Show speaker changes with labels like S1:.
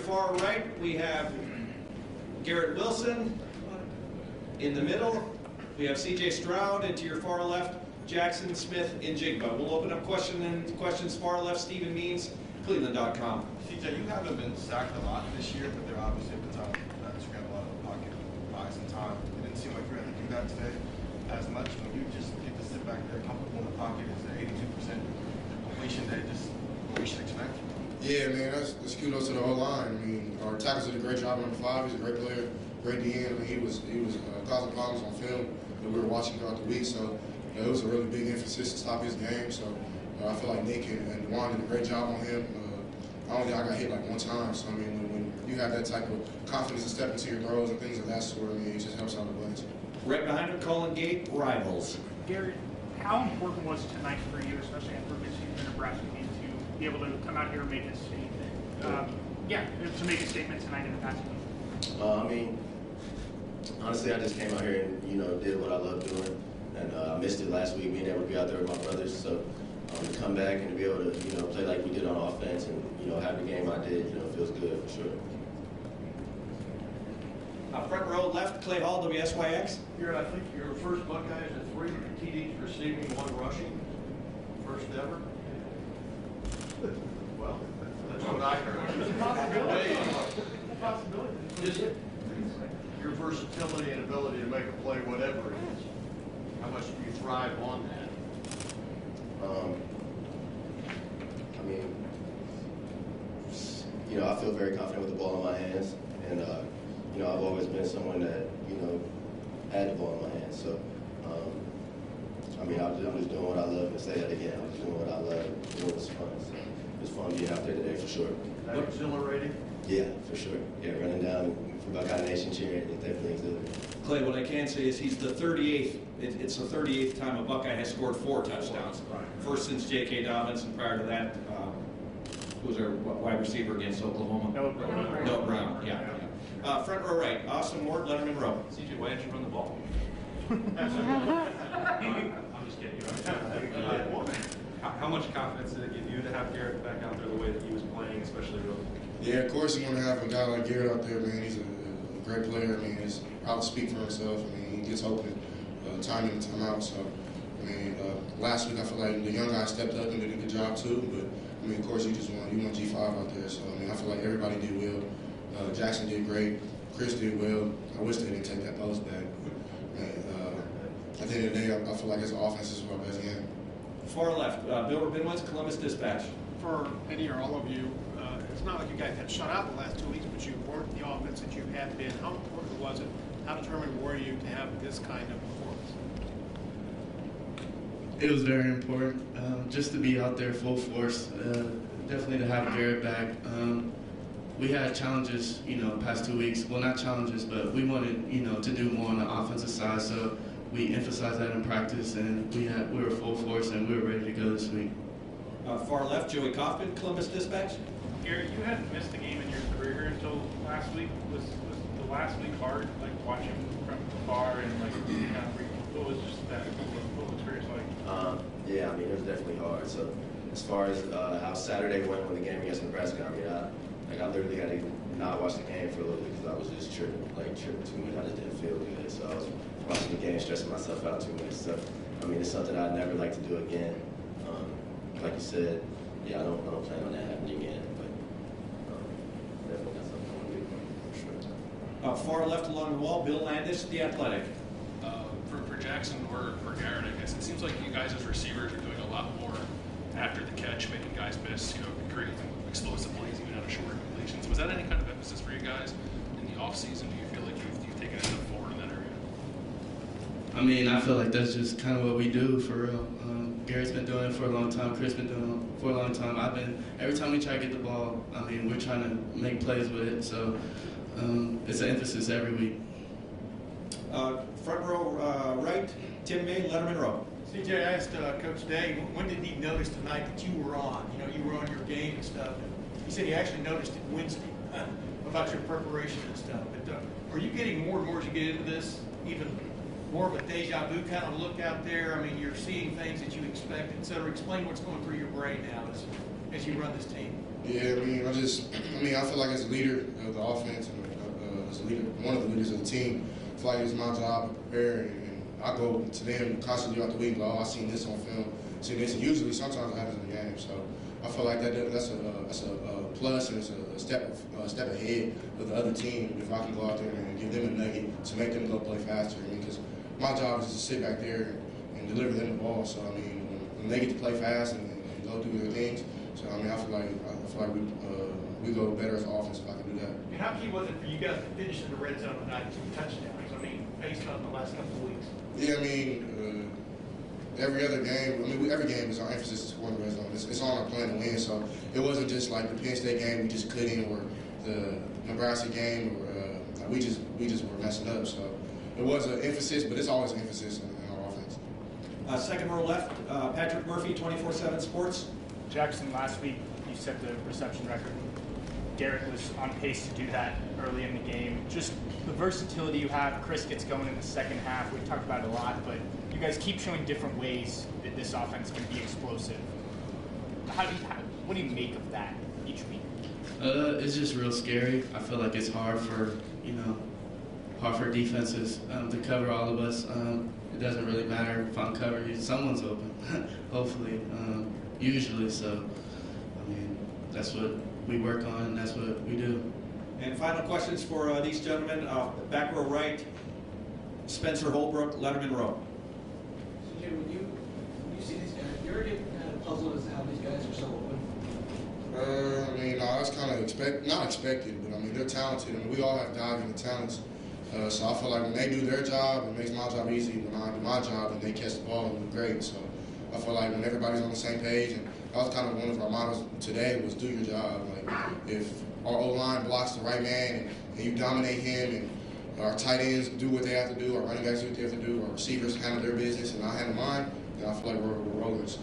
S1: Far right, we have Garrett Wilson. In the middle, we have CJ Stroud, and to your far left, Jackson Smith in Jigba. We'll open up questions far left. Stephen Means, Cleveland.com.
S2: CJ, you haven't been sacked a lot this year, but there obviously have been times that you got a lot of pocket buys and time. It didn't seem like you had to do that today as much. When you just get to sit back there comfortable in the pocket, is an 82% completion day just what we should expect?
S3: Yeah, man, that's kudos to the whole line. I mean, our tackles did a great job on the 5. He's a great player, great DN. I mean, he was causing problems on film that we were watching throughout the week. So it was a really big emphasis to stop his game. So I feel like Nick and Juan did a great job on him. I got hit like one time. So I mean, when you have that type of confidence to step into your throws and things of that sort, I mean, it just helps out a bunch.
S1: Right behind him, Colin Gate, Rivals.
S4: Garrett, how important was tonight for you, especially after a good season in Nebraska, to be able to come out here and make a statement? To make a statement tonight in the past week.
S5: I mean, honestly, I just came out here and did what I love doing, and I missed it last week, being able to be out there with my brothers. So to come back and to be able to play like we did on offense and have the game I did, feels good for sure.
S1: Front row left, Clay Hall, WSYX.
S6: Garrett, I think your first Buckeyes at 3 TDs receiving, 1 rushing, first ever. Well, that's what I heard.
S4: It's a possibility.
S6: Just your versatility and ability to make a play, whatever it is. How much do you thrive on that?
S5: I mean, I feel very confident with the ball in my hands, and I've always been someone that had the ball in my hands. So I mean, I'm just doing what I love, and say that again. I'm just doing what I love. It was fun. So it's fun being out there today for sure.
S6: That exhilarating?
S5: Yeah, for sure. Yeah, running down for Buckeye Nation cheering, it definitely exhilarating.
S1: Clay, what I can say is he's the 38th. It's the 38th time a Buckeye has scored 4 touchdowns.
S6: Right.
S1: First since J.K. Dobbins, and prior to that, who was our wide receiver against Oklahoma? Noah Brown. Yeah. Front row right, Austin Ward, Letterman Row.
S7: CJ, why didn't you run the ball? I'm just kidding. How much confidence did it give you to have Garrett back out there the way that he was playing, especially early?
S3: Yeah, of course you want to have a guy like Garrett out there, man. He's a great player. I mean, he's proud to speak for himself. I mean, he gets open time in and time out. So, I mean, last week I feel like the young guy stepped up and did a good job too. But, I mean, of course you want G5 out there. So, I mean, I feel like everybody did well. Jackson did great. Chris did well. I wish they didn't take that post back. And, at the end of the day, I feel like as an offense, this is our best game.
S1: Far left, Bill Rabinowitz, Columbus Dispatch.
S8: For any or all of you, it's not like you guys got shut out the last 2 weeks, but you weren't the offense that you had been. How important was it? How determined were you to have this kind of performance?
S9: It was very important, just to be out there full force. Definitely to have Garrett back. We had challenges, past 2 weeks. Well, not challenges, but we wanted, to do more on the offensive side. So we emphasized that in practice, and we were full force, and we were ready to go this week.
S1: Far left, Joey Kaufman, Columbus Dispatch.
S4: Garrett, you hadn't missed a game in your career here until last week. Was the last week hard, like watching from afar and what was just that whole experience like?
S5: Yeah, I mean, it was definitely hard. So as far as how Saturday went with the game against Nebraska, I mean, I literally had to not watch the game for a little bit because I was just tripping too much. I just didn't feel good. So I was watching the game, stressing myself out too much. So, I mean, it's something I'd never like to do again. Like you said, yeah, I don't plan on that happening again. But definitely not something I want to do for sure.
S1: Far left along the wall, Bill Landis, The Athletic.
S7: For Jackson or for Garrett, I guess, it seems like you guys as receivers are doing a lot more after the catch, making guys miss, creating explosive plays even out of short completions. Was that any kind of emphasis for you guys in the offseason? Do you feel like you've taken a step forward in that area?
S9: I mean, I feel like that's just kind of what we do for real. Garrett's been doing it for a long time. Chris been doing it for a long time. Every time we try to get the ball, I mean, we're trying to make plays with it. So it's an emphasis every week.
S1: Front row right, Tim May, Letterman Row.
S8: CJ, I asked Coach Day, when did he notice tonight that you were on? You were on your game and stuff. And he said he actually noticed it Wednesday about your preparation and stuff. But are you getting more and more as you get into this, even more of a deja vu kind of look out there? I mean, you're seeing things that you expect, et cetera. Explain what's going through your brain now as you run this team.
S3: Yeah, I feel like as a leader of the offense and as a leader, one of the leaders of the team, I feel like it's my job to prepare, and I go to them constantly throughout the week. Like, oh, I seen this on film, seen this, and usually sometimes it happens in the game. So I feel like that's a plus, and it's a step ahead of the other team if I can go out there and give them a nugget to make them go play faster. Because my job is to sit back there and deliver them the ball. So when they get to play fast and go do their things. So I feel like we go better as an offense if I can do that.
S8: And how key was it for you guys to finish in the red zone tonight, 2 touchdowns? Based on the last couple of weeks.
S3: Yeah, every other game. Every game is our emphasis to score in the red zone. It's on our plan to win. So it wasn't just like the Penn State game we just couldn't, or the Nebraska game, or we just were messing up. So it was an emphasis, but it's always an emphasis in our offense.
S1: Second row left, Patrick Murphy, 24/7 Sports.
S10: Jackson, last week you set the reception record. Garrett was on pace to do that early in the game. Just the versatility you have. Chris gets going in the second half. We've talked about it a lot, but you guys keep showing different ways that this offense can be explosive. What do you make of that each week?
S9: It's just real scary. I feel like it's hard for defenses to cover all of us. It doesn't really matter if I'm covered. Someone's open, hopefully, usually. So, that's what we work on, and that's what we do.
S1: And final questions for these gentlemen. Back row right, Spencer Holbrook, Letterman row.
S11: So, Jim, when you see these guys, you ever get kind of puzzled as to how these guys are so open?
S3: That's kind of not expected, but they're talented. We all have diving talents. So I feel like when they do their job, it makes my job easy. When I do my job and they catch the ball and do great. So I feel like when everybody's on the same page, and that was kind of one of our mottos today was do your job. Like if our O-line blocks the right man and you dominate him, and our tight ends do what they have to do, our running backs do what they have to do, our receivers handle their business, and I handle mine, then I feel like we're rolling. So